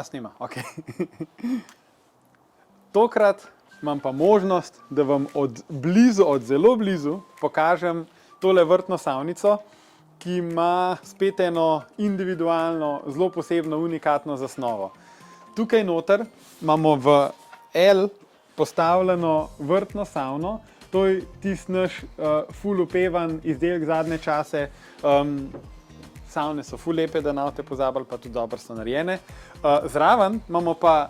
Snima, ok. Tokrat imam pa možnost, da vam od zelo blizu pokažem tole vrtno savnico, ki ima spet eno individualno, zelo posebno, unikatno zasnovo. Tukaj noter imamo v L postavljeno vrtno savno, to je tisti naš ful upevan izdelek zadnje čase. Savne so ful lepe, da ne boste pozabili, pa tudi dobro so narejene. Zraven imamo pa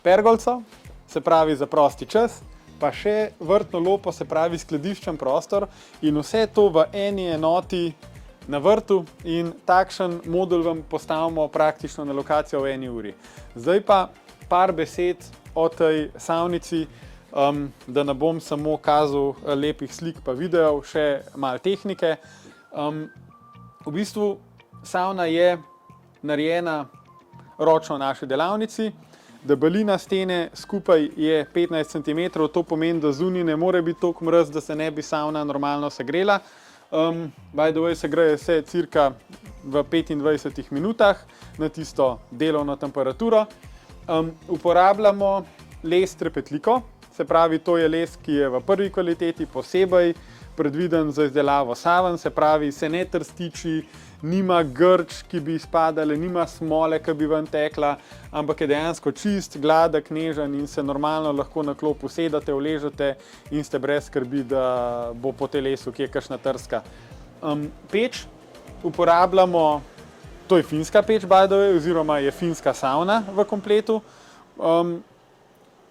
pergolco, se pravi za prosti čas, pa še vrtno lopo, se pravi skladiščen prostor, in vse to v eni enoti na vrtu, in takšen modul vam postavimo praktično na lokacijo v eni uri. Zdaj pa par besed o tej savnici, da ne bom samo kazal lepih slik pa videov, še malo tehnike. V bistvu savna je narejena ročno v naši delavnici. Debelina stene skupaj je 15 cm, to pomeni, da zunaj ne more biti toliko mraz, da se ne bi savna normalno segrela. By the way, segreje se cirka v 25 minutah na tisto delovno temperaturo. Uporabljamo les trepetliko, se pravi, to je les, ki je v prvi kvaliteti posebej predviden za izdelavo saven, se pravi, se ne trstiči, nima grč, ki bi izpadale, nima smole, ki bi ven tekla, ampak je dejansko čist, gladek, nežen in se normalno lahko na klop usedete, uležete in ste brez skrbi, da bo po telesu kje kakšna trska. Peč uporabljamo, to je finska peč, by the way, oziroma je finska savna v kompletu.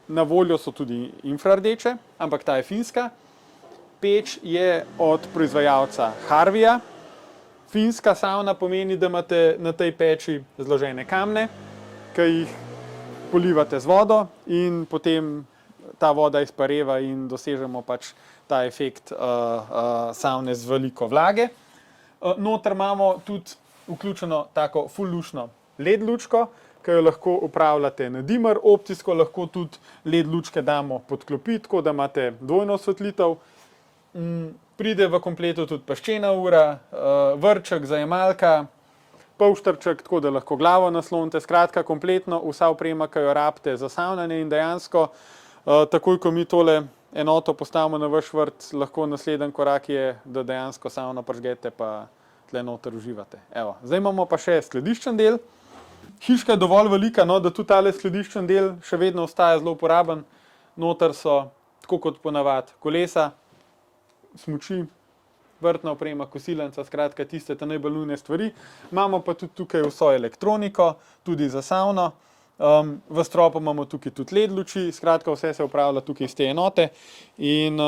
Na voljo so tudi infrardeče, ampak ta je finska. Peč je od proizvajalca Harvija. Finska savna pomeni, da imate na tej peči zložene kamne, ki jih polivate z vodo in potem ta voda izpareva in dosežemo pač ta efekt savne z veliko vlage. Noter imamo tudi vključeno tako full lušno LED lučko, ki jo lahko upravljate na dimer, opcijsko lahko tudi LED lučke damo pod klopi, tako da imate dvojno osvetlitev. Pride v kompletu tudi peščena ura, vrček, zajemalka, polštrček, tako da lahko glavo naslonite. Skratka, kompletno vsa oprema, ki jo rabite za savnanje, in dejansko takoj, ko mi tole enoto postavimo na vaš vrt, lahko naslednji korak je, da dejansko savno prižgete pa tle noter uživate. Evo, zdaj imamo pa še skladiščen del. Hiška je dovolj velika, no, da tudi tale skladiščen del še vedno ostaja zelo uporaben. Noter so, tako kot ponavadi, kolesa, smuči, vrtna oprema, kosilnica, skratka tiste najbolj nujne stvari. Imamo pa tudi tukaj vso elektroniko, tudi za savno. V stropu imamo tukaj tudi LED luči, skratka vse se upravlja tukaj iz te enote in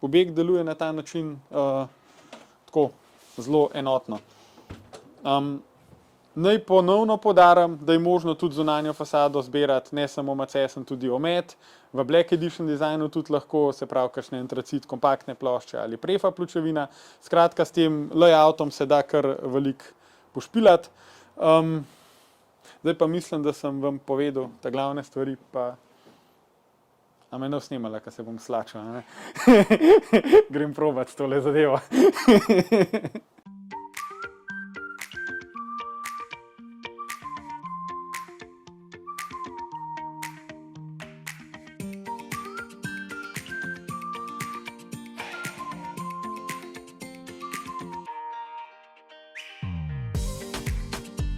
objekt deluje na ta način tako zelo enotno. Naj ponovno poudarim, da je možno tudi zunanjo fasado zbirati, ne samo macesen, tudi omet. V Black Edition dizajnu tudi lahko, se pravi, kakšne antracit, kompaktne plošče ali prefa pločevina. Skratka, s tem layoutom se da kar veliko pošpilati. Zdaj pa mislim, da sem vam povedal te glavne stvari, pa a me ne bo snimala, ko se bom slačil, ne? Grem probat tole zadevo.